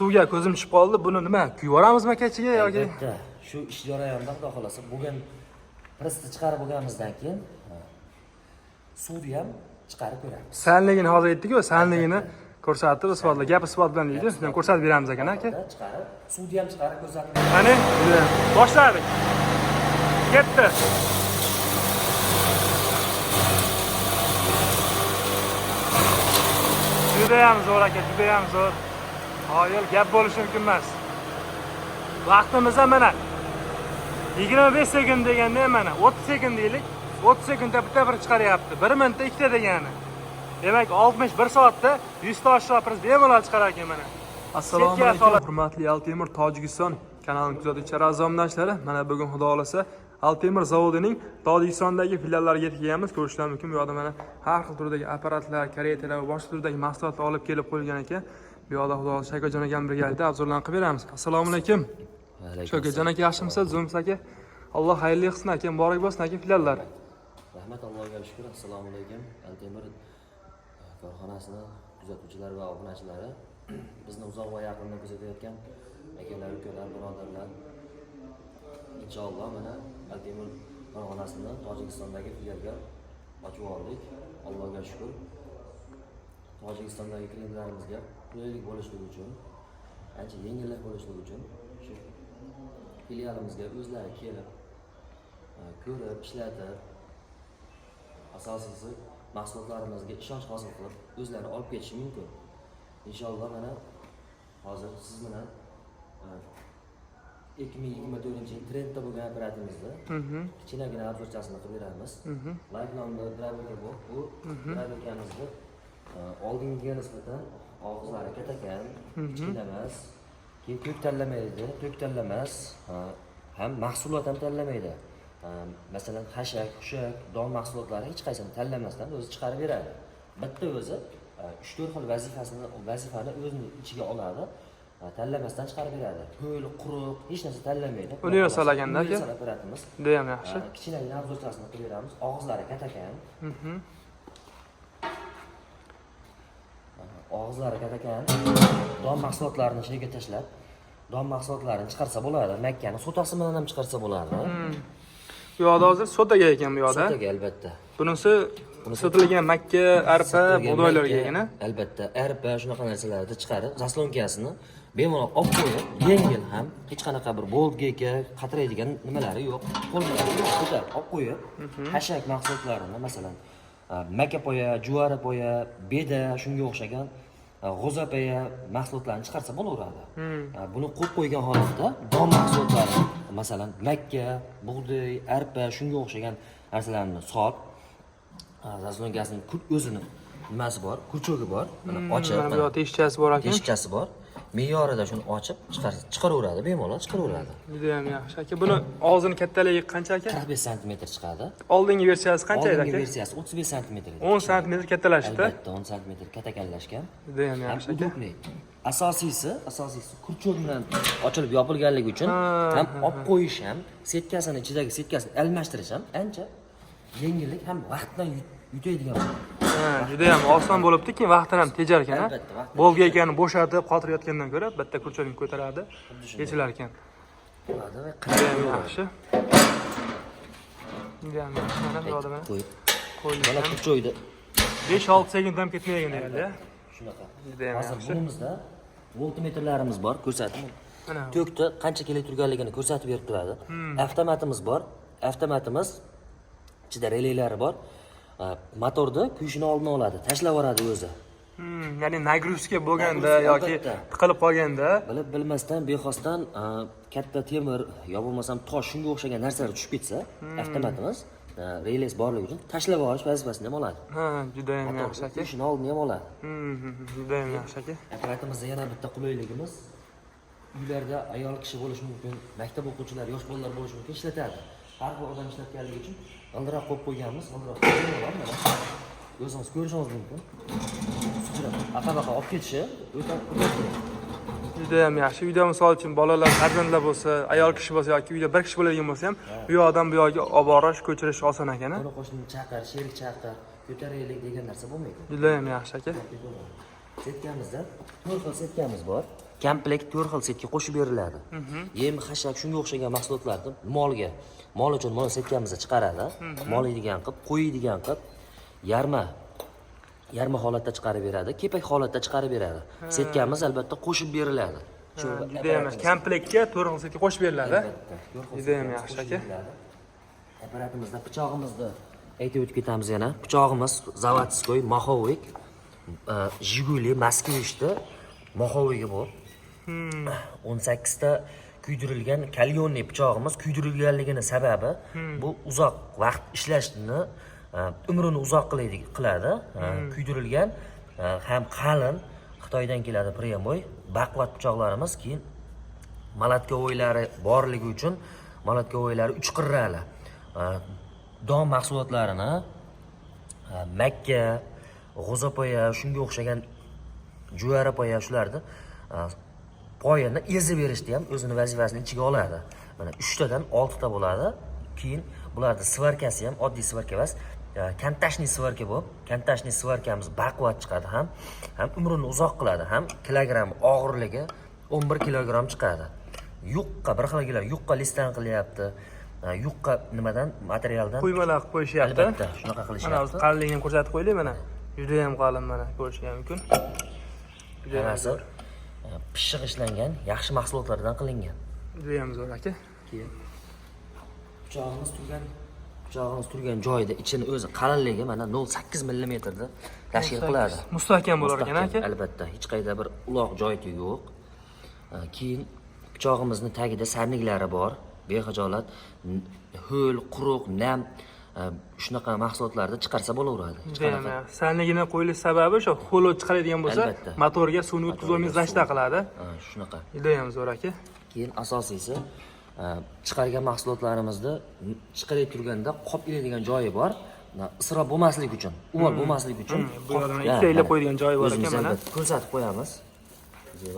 suvga ko'zim tushib qoldi. Buni nima? Kuyib yuboramizmi akachiga yoki? Albatta. Shu ish jarayonida xudo xolasa bugun pressni chiqarib bo'lganimizdan keyin suvni ham chiqarib ko'ramiz. Sanligini hozir aytdik-ku, sanligini ko'rsatib, isbotlab, gap isbot bilan deydi. Shuni ko'rsatib beramiz ekan aka. Chiqarib, suvni ham chiqarib ko'rsatib. Qani, boshladik. Ketdi. Judayam zo'r aka, judayam zo'r. Hoyil gap bo'lishi mumkin emas. Vaqtimiz ham mana 25 sekund deganda mana 30 sekund deylik. 30 sekundda bitta bir chiqaryapti. 1 minutda ikkita degani. Demak 61 soatda 100 ta shopers bemalol chiqarar ekan mana. Assalomu alaykum, hurmatli Altemir Tojikiston kanalining kuzatuvchi azomdoshlari. Mana bugun xudo xolasa Altemir zavodining Tojikistondagi filiallariga kelganmiz. Ko'rishlar mumkin. Bu yerda mana har xil turdagi apparatlar, karetalar va boshqa turdagi mahsulotlar olib kelib qo'yilgan ekan. Bu yerda xudo xolasa Shakajon aka birgalikda obzorlarni qilib beramiz. Assalomu alaykum. Shakajon aka yaxshimisiz? Zo'msiz aka? Alloh xayrli qilsin aka, muborak bo'lsin aka fillallar. Rahmat, Allohga shukr. Assalomu alaykum. Altemir korxonasini kuzatuvchilar va obunachilari, bizni uzoq va yaqindan kuzatayotgan akalar, ukalar, birodarlar. Inshaalloh mana Altemir korxonasini Tojikistondagi filialga ochib oldik. Allohga shukr. Tojikistondagi klientlarimizga qulaylik bo'lishligi uchun, ancha yengillik bo'lishligi uchun shu filialimizga o'zlari kelib, ko'rib, ishlatib, asosiysi mahsulotlarimizga ishonch hosil qilib, o'zlari olib ketishi mumkin. Inshaalloh mana hozir siz bilan 2024-yil trendda bo'lgan apparatimizda kichkinagina obzorchasini qilib beramiz. Lifelong'da driverga bu driverkamizda oldingiga nisbatan og'izlari kattakan, kichkina emas, keyin ko'k tanlamaydi, to'k tanlamas, ham mahsulot ham tanlamaydi. Masalan, hashak, xushak, don mahsulotlari hech qaysini tanlamasdan o'zi chiqarib beradi. Bitta o'zi 3-4 xil vazifani o'zining ichiga oladi, tanlamasdan chiqarib beradi. Ho'l, quruq, hech narsa tanlamaydi. Universal ekanda aka. Universal apparatimiz. Juda ham yaxshi. Kichkinagina obzorchasini qilib beramiz. Og'izlari kattakan. Og'izlari kattakan. Don mahsulotlarini ichiga tashlab, don mahsulotlarini chiqarsa bo'ladi. Makkani sotasi bilan ham chiqarsa bo'ladi. Bu yoqda hozir sotaga ekan bu yoqda. Sotaga albatta. Bunisi sotilgan makka, arpa, bug'doylarga ekan. Albatta, arpa shunaqa narsalarni chiqarib, zaslonkasini bemalol olib qo'yib, yengil ham, hech qanaqa bir boltga qatiraydigan nimalari yo'q. Qo'lga ko'tarib olib qo'yib, hashak mahsulotlarini, masalan, makapoya, juvaripoya, beda shunga o'xshagan g'o'zapoya mahsulotlarni chiqarsa bo'laveradi. Buni qo'yib qo'ygan holatda don mahsulotlari, masalan, makka, bug'doy, arpa shunga o'xshagan narsalarni solib, zaslonkasining o'zini nimasi bor, kurchogi bor, mana ochib, mana bu yoqda eshikchasi bor ekan. Eshikchasi bor. Me'yorida shuni ochib chiqaraveradi, bemalol chiqaraveradi. Juda ham yaxshi aka. Buni og'zini kattaligi qancha aka? 45 sm chiqadi. Oldingi versiyasi qancha edi aka? Oldingi versiyasi 35 sm edi. 10 sm kattalashdi. Albatta, 10 sm kattakanlashgan. Juda ham yaxshi aka. Asosiysi kurchok bilan ochilib yopilganligi uchun ham olib qo'yish ham, setkasini ichidagi setkasini almashtirish ham ancha yengillik ham vaqtdan yutaydigan. Juda ham oson bo'libdi, keyin vaqtni ham tejar ekan. Bolga ekanini bo'shatib, qotirayotgandan ko'ra bitta kurchakni ko'taradi, yechilar ekan. Juda ham yaxshi. Juda ham yaxshi. Mana bu yoqda mana qo'yilgan. Mana kurchakda 5-6 sekund ham ketmagan ekan-da. Shunaqa. Juda ham yaxshi. Bunimizda voltmetrlarimiz bor, ko'rsatib. Tokda qancha kelib turganligini ko'rsatib berib turadi. Avtomatimiz bor. Avtomatimiz ichida relaylari bor. Motorda kuyishini oldini oladi, tashlab yuboradi o'zi. Ya'ni nagruzka bo'lganda yoki tiqilib qolganda, bilib bilmasdan, bexosdan katta temir yo bo'lmasam tosh shunga o'xshagan narsalar tushib ketsa, avtomatimiz relays borligi uchun tashlab yuborish vazifasini ham oladi. Juda ham yaxshi aka. Kuyishini oldini ham oladi. Juda ham yaxshi aka. Apparatimizda yana bitta qulayligimiz, uylarda ayol kishi bo'lishi mumkin, maktab o'quvchilari, yosh bolalar bo'lishi mumkin, ishlatadi. Har bir odam ishlatganligi uchun g'ildiroq qo'yib qo'yganmiz. G'ildiroq o'zingiz ko'rishingiz mumkin. Aqa-baqa olib ketishi o'ta qulay. Juda ham yaxshi. Uyda misol uchun bolalar, farzandlar bo'lsa, ayol kishi bo'lsa yoki uyda bir kishi bo'ladigan bo'lsa ham, bu yoqdan bu yoqqa olib borish, ko'chirish oson ekan. Qo'ni qo'shnini chaqir, sherik chaqir, ko'taraylik degan narsa bo'lmaydi. Juda ham yaxshi aka. Setkamizda 4 xil setkamiz bor. komplekt 4 xil setga qo'shib beriladi. Yem, hashak shunga o'xshagan mahsulotlarni mol uchun mana setkamizni chiqaradi. Moliydigan qilib, qo'yadigan qilib, yarma holatda chiqarib beradi, kepak holatda chiqarib beradi. Setkamiz albatta qo'shib beriladi. Juda ham komplektga 4 xil setga qo'shib beriladi. Juda ham yaxshi aka. Apparatimizda pichog'imizni aytib o'tib ketamiz yana. Pichog'imiz zavodskoy, Maxovik, Jiguli, Moskvishda Maxoviga bu. 18 ta kuydirilgan kalyonli pichog'imiz kuydirilganligini sababi bu uzoq vaqt ishlashni umrini uzoq qiladi. Kuydirilgan ham qalin Xitoydan keladi premoy, baquvvat pichoqlarimiz, keyin malatkovoylari borligi uchun malatkovoylari 3 qirrali. Don mahsulotlarini Makka, G'o'zapoya, shunga o'xshagan Jo'yarapoya shularni poyani ezib berishni ham o'zini vazifasini ichiga oladi. Mana 3 tadan 6 ta bo'ladi. Keyin bularning svarkasi ham oddiy svarka emas, kontashniy svarka bo'lib, kontashniy svarkamiz baquvvat chiqadi ham umrini uzoq qiladi, ham kilogramm og'irligi 11 kilogramm chiqadi. Yuqqa bir xilgilar, yuqqa listdan qilyapti. Yuqqa nimadan, materialdan Quymalar qo'yishyapti. Albatta, shunaqa qilishyapti. Mana o'zi qalinligini ham ko'rsatib qo'yaylik mana. Juda ham qalin mana, ko'rishingiz mumkin. Hammasi pishiq ishlangan, yaxshi mahsulotlardan qilingan. Juda ham zo'r aka. Keyin pichog'imiz turgan joyda ichini o'zi qalinligi mana 0.8 mm da tashkil qiladi. Mustahkam bo'lar ekan aka. Albatta, hech qayda bir uloq joyi yo'q. Keyin pichog'imizning tagida sarniklari bor. Bexijolat ho'l, quruq, nam shunaqa mahsulotlarni chiqarsa bo'laveradi. Sarnigini qo'yilish sababi shu ho'l chiqaradigan bo'lsa, motorga suvni o'tkazolmay zashta qiladi. Shunaqa. Juda ham zo'r aka. Keyin asosiysi chiqargan mahsulotlarimizni chiqarib turganda qop iladigan joyi bor. Isrof bo'lmasligi uchun, uvol bo'lmasligi uchun bu yerda ikkita ilib qo'yadigan joyi bor ekan mana. Ko'rsatib qo'yamiz.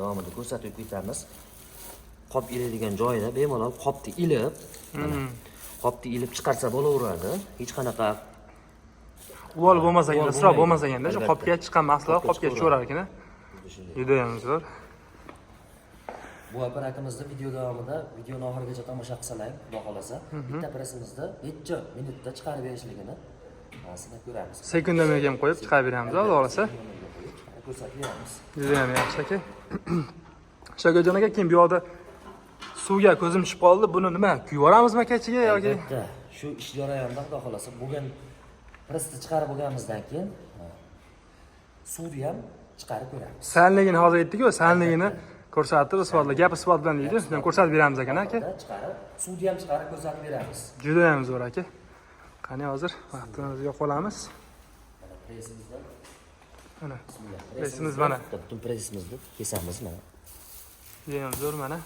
Davomida ko'rsatib ketamiz. Qop iladigan joyida bemalol qopni ilib, qopni chiqarsa bo'laveradi. Hech qanaqa uvol bo'lmasa-ganda, isrof bo'lmasa-ganda shu qopga chiqqan mahsulot qopga tushaverar ekan. Juda ham zo'r. Bu apparatimizni video davomida, videoni oxirigacha tomosha qilsalar, xudo xolasa, bitta pressimizda necha minutda chiqarib berishligini sinab ko'ramiz. Sekundaga ham qo'yib chiqarib beramiz, xudo xolasa. Ko'rsatib beramiz. Juda ham yaxshi aka. Shagajon aka, keyin bu yoqda suvga ko'zim tushib qoldi. Buni nima, kuyib yuboramizmi akachiga yoki? Albatta, shu ish jarayonida xudo xolasa bo'lgan pressni chiqarib bo'lganimizdan keyin suvni ham chiqarib ko'ramiz. Sanligini hozir aytdik-ku, sanligini ko'rsatib, isbotlab, gap isbot bilan deydi. Shuni ko'rsatib beramiz aka. Chiqarib, suvni ham chiqarib ko'rsatib beramiz. Juda ham zo'r aka. Qani hozir vaqtimizni yo'qolamiz. Mana pressimiz mana. Butun pressimizni kesamiz mana. Juda ham zo'r mana.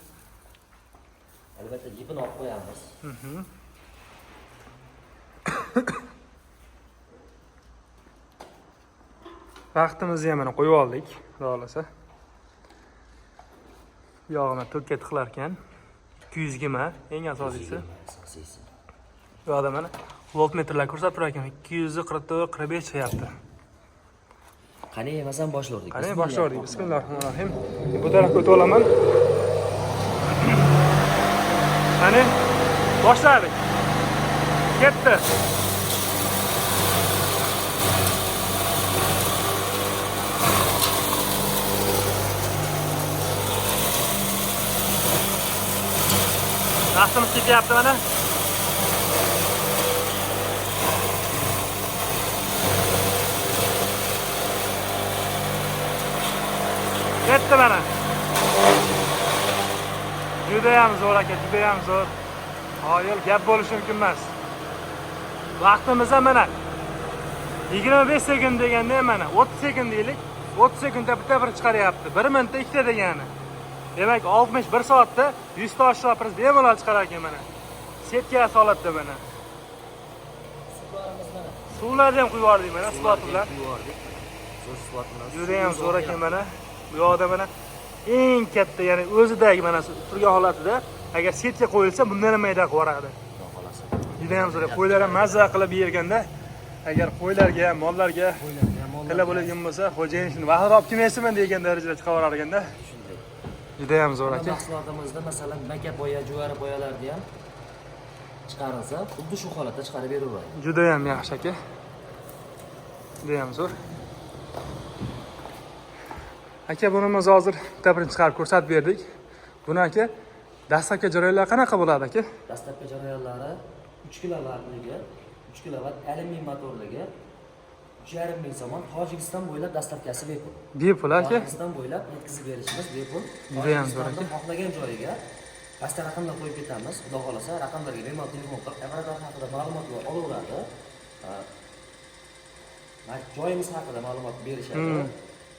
Albatta yipini olib qo'yamiz. Vaqtimizni ham mana qo'yib oldik, xudo xolasa. Yog'ini to'kka tiqlar ekan. 200 gma eng asosiysi. Bu yoqda mana voltmetrlar ko'rsatib turar ekan. 244, 45 chiqyapti. Qani yemasam boshlardik. Qani boshlardik. Bismillahirrohmanirrohim. Bu tarafga o'tib olaman. Qani boshladik. Ketdi. Vaqtimiz ketyapti mana. Ketdi mana. Juda ham zo'r aka, juda ham zo'r. Hoyil gap bo'lishi mumkin emas. Vaqtimiz ham mana 25 sekund deganda mana 30 sekund deylik. 30 sekundda bitta bir chiqaryapti. 1 minutda ikkita degani. Demak 61 soatda 100 ta shopiriz bemalol chiqarar ekan mana. Setga holatda mana. Suvlarni ham quyib yubordik mana, spot bilan. So'z spot bilan. Juda ham zo'r ekan mana. Bu yoqda mana eng katta, ya'ni o'zidagi mana turgan holatida agar setga qo'yilsa bundan ham mayda qilib yuboradi. Juda ham zo'r. Qo'ylar ham mazza qilib yerganda, agar qo'ylarga, mollarga tilla bo'ladigan bo'lsa, xo'jayin shuni vaqtida olib kelmaysiman degan darajada chiqarar ekanda. Juda ham zo'r aka. Mahsulotimizda masalan maka boya, juvari boyalarni ham chiqarilsa, xuddi shu holatda chiqarib beraveradi. Juda ham yaxshi aka. Juda ham zo'r. Aka, buni biz hozir bitta birini chiqarib ko'rsatib berdik. Buni aka dastlabki jarayonlar qanaqa bo'ladi aka? Dastlabki jarayonlari 3 kilovattligi, 3 kilovat alyumin motorligi 3,5 ming so'm Tojikiston bo'ylab dastlabkasi bepul. Bepul aka. Tojikiston bo'ylab yetkazib berishimiz bepul. Juda ham zo'r aka. Xohlagan joyiga pastda raqamlar qo'yib ketamiz. Xudo xolasa raqamlarga bemalol telefon qilib, apparatlar haqida ma'lumotlar olaveradi. Joyimiz haqida ma'lumot berishadi.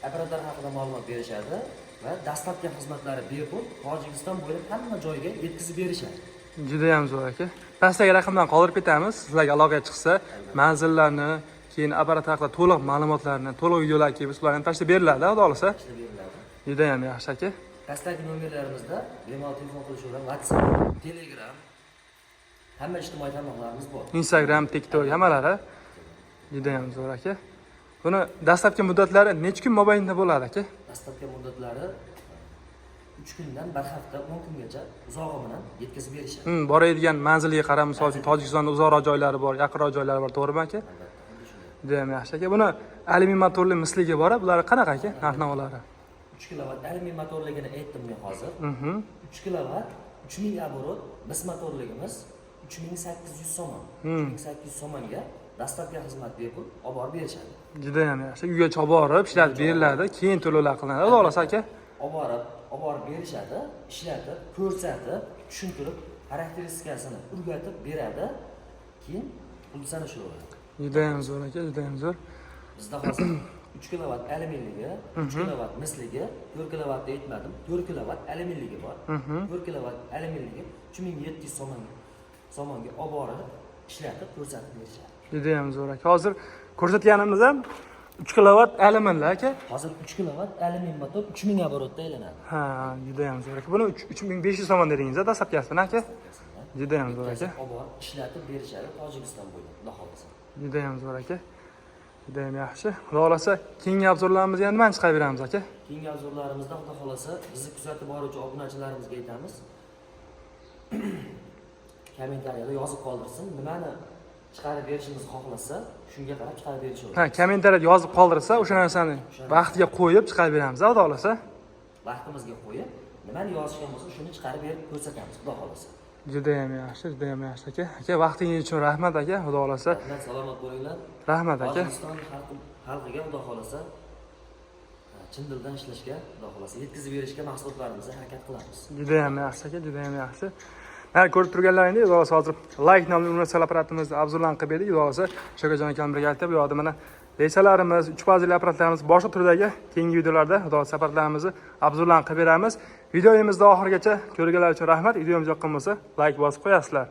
Apparatlar haqida ma'lumot berishadi va dastlabki xizmatlari bepul. Tojikiston bo'ylab hamma joyga yetkazib berishadi. Juda ham zo'r aka. Pastdagi raqamdan qoldirib ketamiz. Sizlarga aloqaga chiqsa, manzillarni, keyin apparat haqida to'liq ma'lumotlarni, to'liq videolar kelib sizlarga tashlab beriladi, xudo xolasa. Juda ham yaxshi aka. Pastdagi nomerlarimizda bemalol telefon qilishaveradi. WhatsApp, Telegram, hamma ijtimoiy tarmoqlarimiz bor. Instagram, TikTok hammalari. Juda ham zo'r aka. Buni dastlabki muddatlari necha kun mobaynida bo'ladi aka? Dastlabki muddatlari 3 kundan 1 hafta, 10 kungacha uzog'i bilan yetkazib berishadi. Boradigan manzilga qarab, misol uchun Tojikistonda uzoqroq joylari bor, yaqinroq joylari bor, to'g'rimi aka? Juda ham yaxshi aka. Buni alyumin motorli misligi bor, bular qanaqa aka? Narx-navolari? 3 kilovat alyumin motorligini aytdim men hozir. 3 kilovat 3000 оборот, biz motorligimiz 3800 so'm. 3800 so'mga dastlabki xizmat bepul olib borib berishadi. Juda ham yaxshi. Uyga olib borib, ishlatib beriladi, keyin to'lovlar qilinadi, xudo xolasa aka. Olib borib berishadi, ishlatib, ko'rsatib, tushuntirib, xarakteristikasini o'rgatib beradi. Keyin pul sanashaveradi. Juda ham zo'r aka, juda ham zo'r. Bizda hozir 3 kilovat alyuminligi, 3 kilovat misligi, 4 kilovatni aytmadim, 4 kilovat alyuminligi bor. 4 kilovat alyuminligi 3700 so'mga olib borib, ishlatib, ko'rsatib berishadi. Juda ham zo'r aka. Hozir ko'rsatganimiz ham 3 kilovat alyuminli aka. Hozir 3 kilovat alyumin motor 3000 оборотda aylanadi. Ha, juda ham zo'r aka. Buni 3500 so'm dedingiz-a, dastlabkasini aka. Juda ham zo'r aka. Olib borib, ishlatib berishadi Tojikiston bo'ylab, xudo xolasa. Juda ham zo'r aka. Juda ham yaxshi. Xudo xolasa keyingi obzorlarimizga ham nimani chiqarib beramiz aka? Keyingi obzorlarimizda xudo xolasa bizni kuzatib boruvchi obunachilarimizga aytamiz. Kommentariyada yozib qoldirsin, nimani chiqarib berishimizni xohlasa, shunga qarab chiqarib berishaveradi. Ha, kommentariyada yozib qoldirsa, o'sha narsani vaqtiga qo'yib chiqarib beramiz, xudo xolasa. Vaqtimizga qo'yib, nimani yozishgan bo'lsa, shuni chiqarib berib ko'rsatamiz, xudo xolasa. Juda ham yaxshi aka. Aka, vaqtingiz uchun rahmat aka, xudo xolasa. Salomat bo'linglar. Rahmat aka. Tojikiston xalqiga xudo xolasa chin dildan ishlashga, xudo xolasa yetkazib berishga mahsulotlarimizni harakat qilamiz. Juda ham yaxshi aka, juda ham yaxshi. Mana ko'rib turganlaringdek, xudo xolasa hozir like nomli universal apparatimizni obzorlan qilib berdik, xudo xolasa. Shokajon akam birga aytib, bu yoqda mana reysalarimiz, 3 fazli apparatlarimiz boshqa turdagi keyingi videolarda xudo xolasa apparatlarimizni obzorlan qilib beramiz. Videomizni oxirigacha ko'rganlar uchun rahmat. Videomiz yoqqan bo'lsa, like bosib qo'yasizlar.